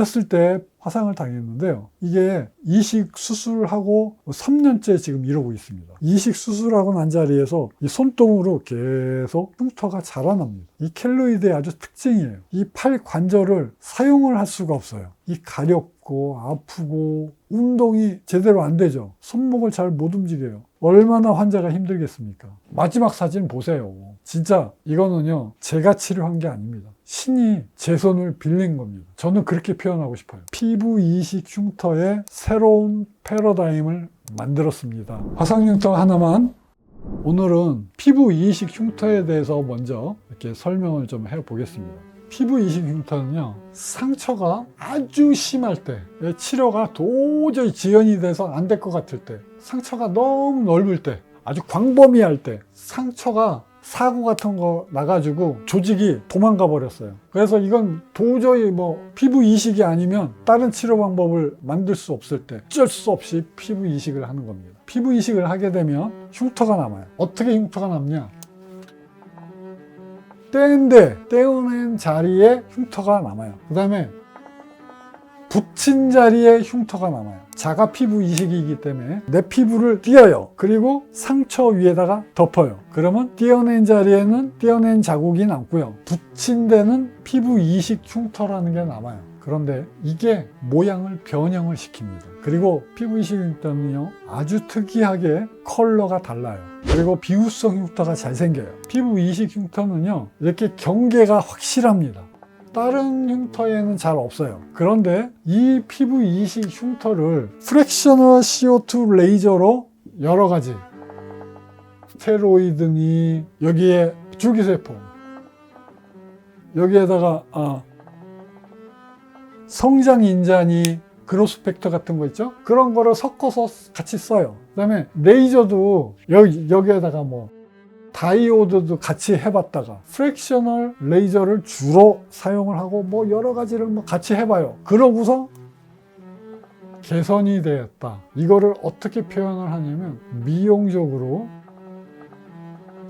어렸을 때 화상을 당했는데요. 이게 이식 수술하고 3년째 지금 이러고 있습니다. 이식 수술하고 난 자리에서 이 손등으로 계속 흉터가 자라납니다. 이 켈로이드의 아주 특징이에요. 이 팔 관절을 사용을 할 수가 없어요. 이 가렵고 아프고 운동이 제대로 안 되죠. 손목을 잘 못 움직여요. 얼마나 환자가 힘들겠습니까? 마지막 사진 보세요. 진짜 이거는요, 제가 치료한 게 아닙니다. 신이 제 손을 빌린 겁니다. 저는 그렇게 표현하고 싶어요. 피부 이식 흉터의 새로운 패러다임을 만들었습니다. 화상 흉터 하나만. 오늘은 피부 이식 흉터에 대해서 먼저 이렇게 설명을 좀 해보겠습니다. 피부 이식 흉터는요, 상처가 아주 심할 때, 치료가 도저히 지연이 돼서 안 될 것 같을 때, 상처가 너무 넓을 때, 아주 광범위할 때, 상처가 사고 같은 거 나가지고 조직이 도망가 버렸어요. 그래서 이건 도저히 피부 이식이 아니면 다른 치료 방법을 만들 수 없을 때 어쩔 수 없이 피부 이식을 하는 겁니다. 피부 이식을 하게 되면 흉터가 남아요. 어떻게 흉터가 남냐? 떼어낸 자리에 흉터가 남아요. 그 다음에 붙인 자리에 흉터가 남아요. 자가 피부 이식이기 때문에 내 피부를 띄어요. 그리고 상처 위에다가 덮어요. 그러면 떼어낸 자리에는 떼어낸 자국이 남고요. 붙인 데는 피부 이식 흉터라는 게 남아요. 그런데 이게 모양을 변형을 시킵니다. 그리고 피부 이식 흉터는요, 아주 특이하게 컬러가 달라요. 그리고 비후성 흉터가 잘 생겨요. 피부 이식 흉터는요, 이렇게 경계가 확실합니다. 다른 흉터에는 잘 없어요. 그런데 이 피부 이식 흉터를 프랙셔널 CO2 레이저로 여러 가지 스테로이드니 여기에 줄기세포, 여기에다가 성장인자니 그로스팩터 같은 거 있죠? 그런 거를 섞어서 같이 써요. 그 다음에 레이저도 여기에다가 다이오드도 같이 해봤다가 프랙셔널 레이저를 주로 사용을 하고 여러 가지를 같이 해봐요. 그러고서 개선이 되었다. 이거를 어떻게 표현을 하냐면 미용적으로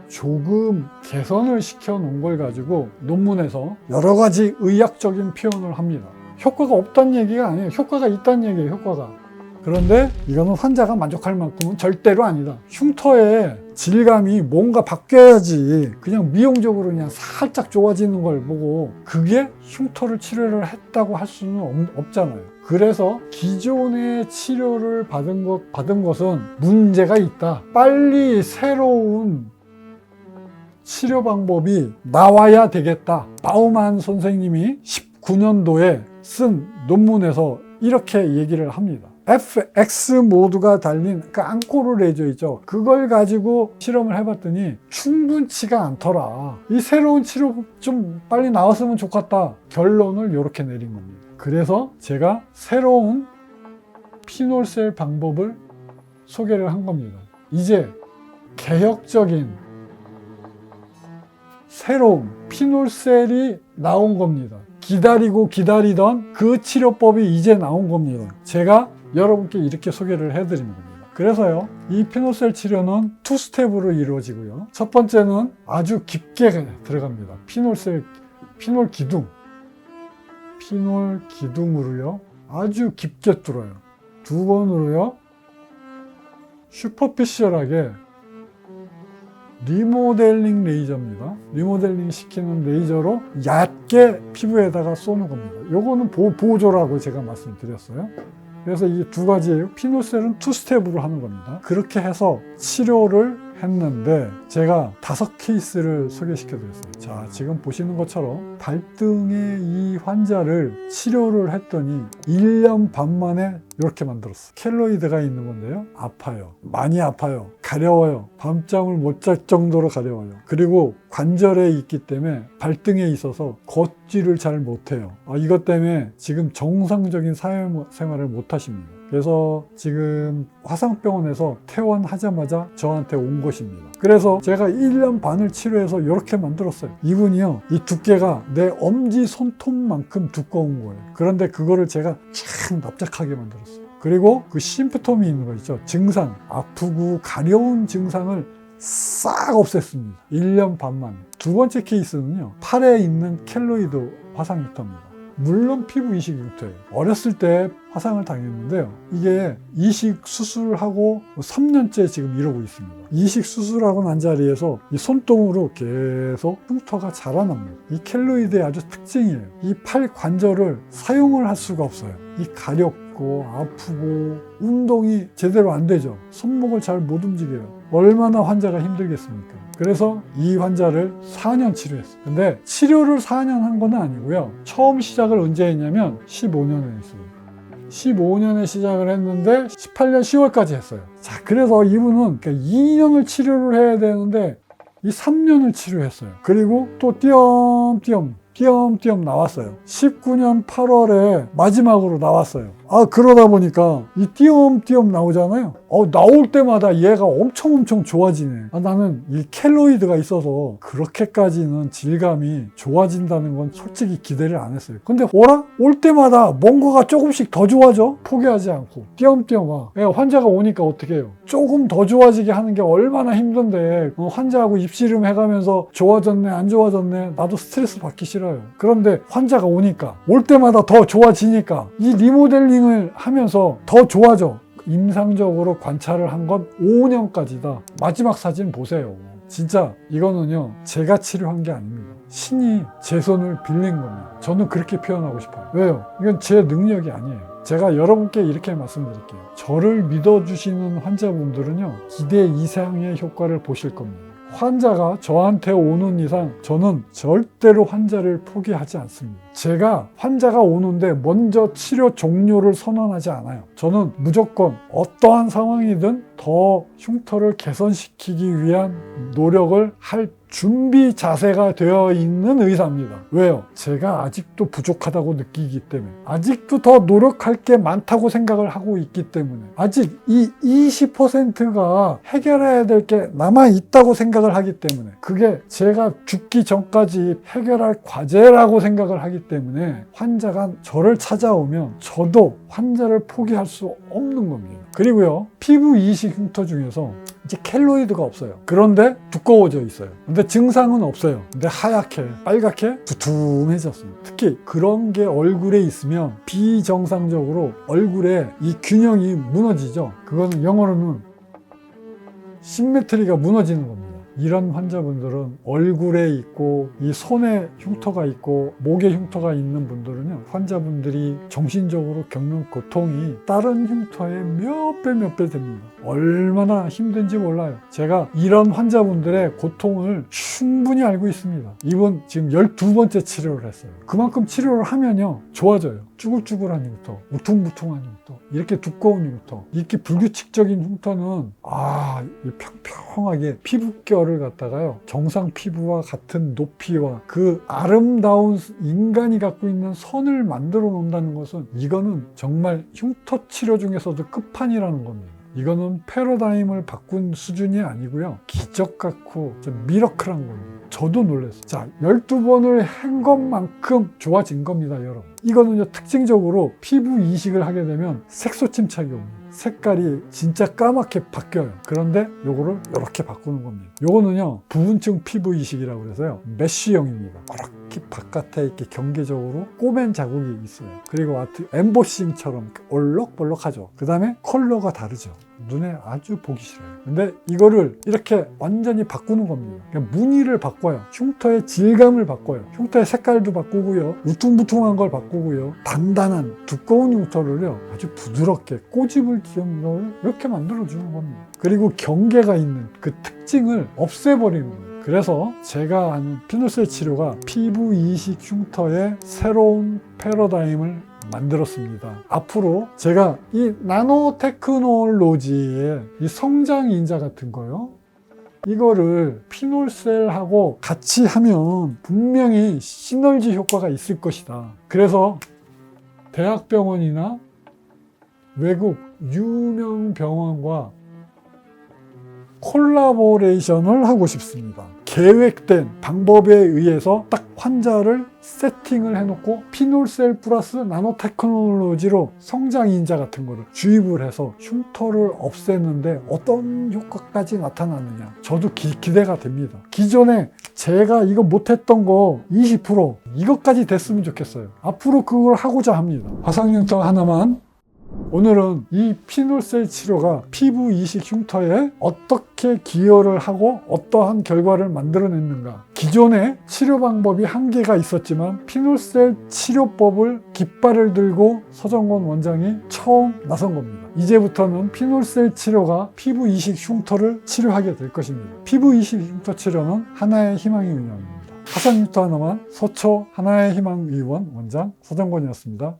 조금 개선을 시켜 놓은 걸 가지고 논문에서 여러 가지 의학적인 표현을 합니다. 효과가 없다는 얘기가 아니에요. 효과가 있다는 얘기예요. 효과가. 그런데 이거는 환자가 만족할 만큼은 절대로 아니다. 흉터의 질감이 뭔가 바뀌어야지 그냥 미용적으로 그냥 살짝 좋아지는 걸 보고 그게 흉터를 치료를 했다고 할 수는 없잖아요. 그래서 기존의 치료를 받은 것은 문제가 있다. 빨리 새로운 치료 방법이 나와야 되겠다. 바우만 선생님이 19년도에 쓴 논문에서 이렇게 얘기를 합니다. FX 모드가 달린 그 앙코르 레이저 있죠. 그걸 가지고 실험을 해봤더니 충분치가 않더라. 이 새로운 치료 좀 빨리 나왔으면 좋겠다. 결론을 이렇게 내린 겁니다. 그래서 제가 새로운 피놀셀 방법을 소개를 한 겁니다. 이제 개혁적인 새로운 피놀셀이 나온 겁니다. 기다리고 기다리던 그 치료법이 이제 나온 겁니다. 제가 여러분께 이렇게 소개를 해드리는 겁니다. 그래서요, 이 피놀셀 치료는 2스텝으로 이루어지고요. 첫 번째는 아주 깊게 들어갑니다. 피놀 기둥으로요, 아주 깊게 뚫어요. 두 번으로요, 슈퍼피셜하게 리모델링 레이저입니다. 리모델링 시키는 레이저로 얕게 피부에다가 쏘는 겁니다. 요거는 보조라고 제가 말씀드렸어요. 그래서 이 두 가지예요. 피놀셀은 2스텝으로 하는 겁니다. 그렇게 해서 치료를 했는데 제가 5케이스를 소개시켜 드렸어요. 자, 지금 보시는 것처럼 발등의 이 환자를 치료를 했더니 1년 반 만에 이렇게 만들었어요. 켈로이드가 있는 건데요, 아파요. 많이 아파요. 가려워요. 밤잠을 못 잘 정도로 가려워요. 그리고 관절에 있기 때문에 발등에 있어서 걷지를 잘 못해요. 이것 때문에 지금 정상적인 사회생활을 못 하십니다. 그래서 지금 화상병원에서 퇴원하자마자 저한테 온 것입니다. 그래서 제가 1년 반을 치료해서 이렇게 만들었어요. 이분이요, 이 두께가 내 엄지 손톱만큼 두꺼운 거예요. 그런데 그거를 제가 참 납작하게 만들었어요. 그리고 그 심프톰이 있는 거 있죠. 증상, 아프고 가려운 증상을 싹 없앴습니다. 1년 반 만에. 두 번째 케이스는요, 팔에 있는 켈로이드 화상 흉터입니다. 물론 피부 이식 흉터예요. 어렸을 때 화상을 당했는데요. 이게 이식 수술하고 3년째 지금 이러고 있습니다. 이식 수술하고 난 자리에서 이 손등으로 계속 흉터가 자라납니다. 이 켈로이드의 아주 특징이에요. 이 팔 관절을 사용을 할 수가 없어요. 이 가렵고 아프고 운동이 제대로 안 되죠. 손목을 잘 못 움직여요. 얼마나 환자가 힘들겠습니까? 그래서 이 환자를 4년 치료했어요. 근데 치료를 4년 한 건 아니고요. 처음 시작을 언제 했냐면 15년에 했어요. 15년에 시작을 했는데 18년 10월까지 했어요. 자, 그래서 이분은 2년을 치료를 해야 되는데 이 3년을 치료했어요. 그리고 또 띄엄띄엄 나왔어요. 19년 8월에 마지막으로 나왔어요. 그러다 보니까 이 띄엄띄엄 나오잖아요. 나올 때마다 얘가 엄청 좋아지네. 나는 이 켈로이드가 있어서 그렇게까지는 질감이 좋아진다는 건 솔직히 기대를 안 했어요. 근데 올 때마다 뭔가가 조금씩 더 좋아져. 포기하지 않고 띄엄띄엄 와. 환자가 오니까 어떻게 해요? 조금 더 좋아지게 하는 게 얼마나 힘든데 환자하고 입씨름 해가면서 좋아졌네 안 좋아졌네 나도 스트레스 받기 싫어요. 그런데 환자가 오니까 올 때마다 더 좋아지니까 이 리모델링을 하면서 더 좋아져. 임상적으로 관찰을 한 건 5년까지다. 마지막 사진 보세요. 진짜 이거는요 제가 치료한 게 아닙니다. 신이 제 손을 빌린 겁니다. 저는 그렇게 표현하고 싶어요. 왜요? 이건 제 능력이 아니에요. 제가 여러분께 이렇게 말씀드릴게요. 저를 믿어주시는 환자분들은요 기대 이상의 효과를 보실 겁니다. 환자가 저한테 오는 이상 저는 절대로 환자를 포기하지 않습니다. 제가 환자가 오는데 먼저 치료 종료를 선언하지 않아요. 저는 무조건 어떠한 상황이든 더 흉터를 개선시키기 위한 노력을 할 준비 자세가 되어 있는 의사입니다. 왜요? 제가 아직도 부족하다고 느끼기 때문에, 아직도 더 노력할 게 많다고 생각을 하고 있기 때문에, 아직 이 20%가 해결해야 될 게 남아 있다고 생각을 하기 때문에, 그게 제가 죽기 전까지 해결할 과제라고 생각을 하기 때문에 환자가 저를 찾아오면 저도 환자를 포기할 수 없는 겁니다. 그리고요, 피부 이식 흉터 중에서 이제 켈로이드가 없어요. 그런데 두꺼워져 있어요. 근데 증상은 없어요. 근데 하얗게, 빨갛게 두툼해졌습니다. 특히 그런 게 얼굴에 있으면 비정상적으로 얼굴에 이 균형이 무너지죠. 그거는 영어로는 심메트리가 무너지는 겁니다. 이런 환자분들은 얼굴에 있고 이 손에 흉터가 있고 목에 흉터가 있는 분들은요, 환자분들이 정신적으로 겪는 고통이 다른 흉터의 몇 배 됩니다. 얼마나 힘든지 몰라요. 제가 이런 환자분들의 고통을 충분히 알고 있습니다. 이분 지금 12번째 치료를 했어요. 그만큼 치료를 하면요 좋아져요. 쭈글쭈글한 흉터, 우퉁부퉁한 흉터, 이렇게 두꺼운 흉터, 이렇게 불규칙적인 흉터는 평평하게 피부결을 갖다가요 정상 피부와 같은 높이와 그 아름다운 인간이 갖고 있는 선을 만들어 놓는다는 것은, 이거는 정말 흉터 치료 중에서도 끝판이라는 겁니다. 이거는 패러다임을 바꾼 수준이 아니고요, 기적 같고 미러클한 겁니다. 저도 놀랐어요. 자, 12번을 한 것만큼 좋아진 겁니다, 여러분. 이거는요, 특징적으로 피부 이식을 하게 되면 색소 침착이 옵니다. 색깔이 진짜 까맣게 바뀌어요. 그런데 요거를 이렇게 바꾸는 겁니다. 요거는요, 부분층 피부 이식이라고 그래서요, 메쉬형입니다. 그렇게 바깥에 이렇게 경계적으로 꼬맨 자국이 있어요. 그리고 엠보싱처럼 올록볼록하죠. 그 다음에 컬러가 다르죠. 눈에 아주 보기 싫어요. 근데 이거를 이렇게 완전히 바꾸는 겁니다. 그러니까 무늬를 바꿔요. 흉터의 질감을 바꿔요. 흉터의 색깔도 바꾸고요, 우퉁부퉁한 걸 바꾸고요, 단단한 두꺼운 흉터를요 아주 부드럽게 꼬집을 정도를 이렇게 만들어주는 겁니다. 그리고 경계가 있는 그 특징을 없애버리는 거예요. 그래서 제가 하는 피놀셀 치료가 피부 이식 흉터의 새로운 패러다임을 만들었습니다. 앞으로 제가 이 나노테크놀로지의 이 성장인자 같은 거요, 이거를 피놀셀하고 같이 하면 분명히 시너지 효과가 있을 것이다. 그래서 대학병원이나 외국 유명 병원과 콜라보레이션을 하고 싶습니다. 계획된 방법에 의해서 딱 환자를 세팅을 해놓고 피놀셀 플러스 나노테크놀로지로 성장인자 같은 거를 주입을 해서 흉터를 없애는데 어떤 효과까지 나타나느냐, 저도 기대가 됩니다. 기존에 제가 이거 못했던 거 20% 이것까지 됐으면 좋겠어요. 앞으로 그걸 하고자 합니다. 화상흉터 하나만. 오늘은 이 피놀셀 치료가 피부 이식 흉터에 어떻게 기여를 하고 어떠한 결과를 만들어냈는가, 기존의 치료 방법이 한계가 있었지만 피놀셀 치료법을 깃발을 들고 서정권 원장이 처음 나선 겁니다. 이제부터는 피놀셀 치료가 피부 이식 흉터를 치료하게 될 것입니다. 피부 이식 흉터 치료는 하나의 희망의 의원입니다. 화상흉터 하나만 서초 하나의 희망 의원 원장 서정권이었습니다.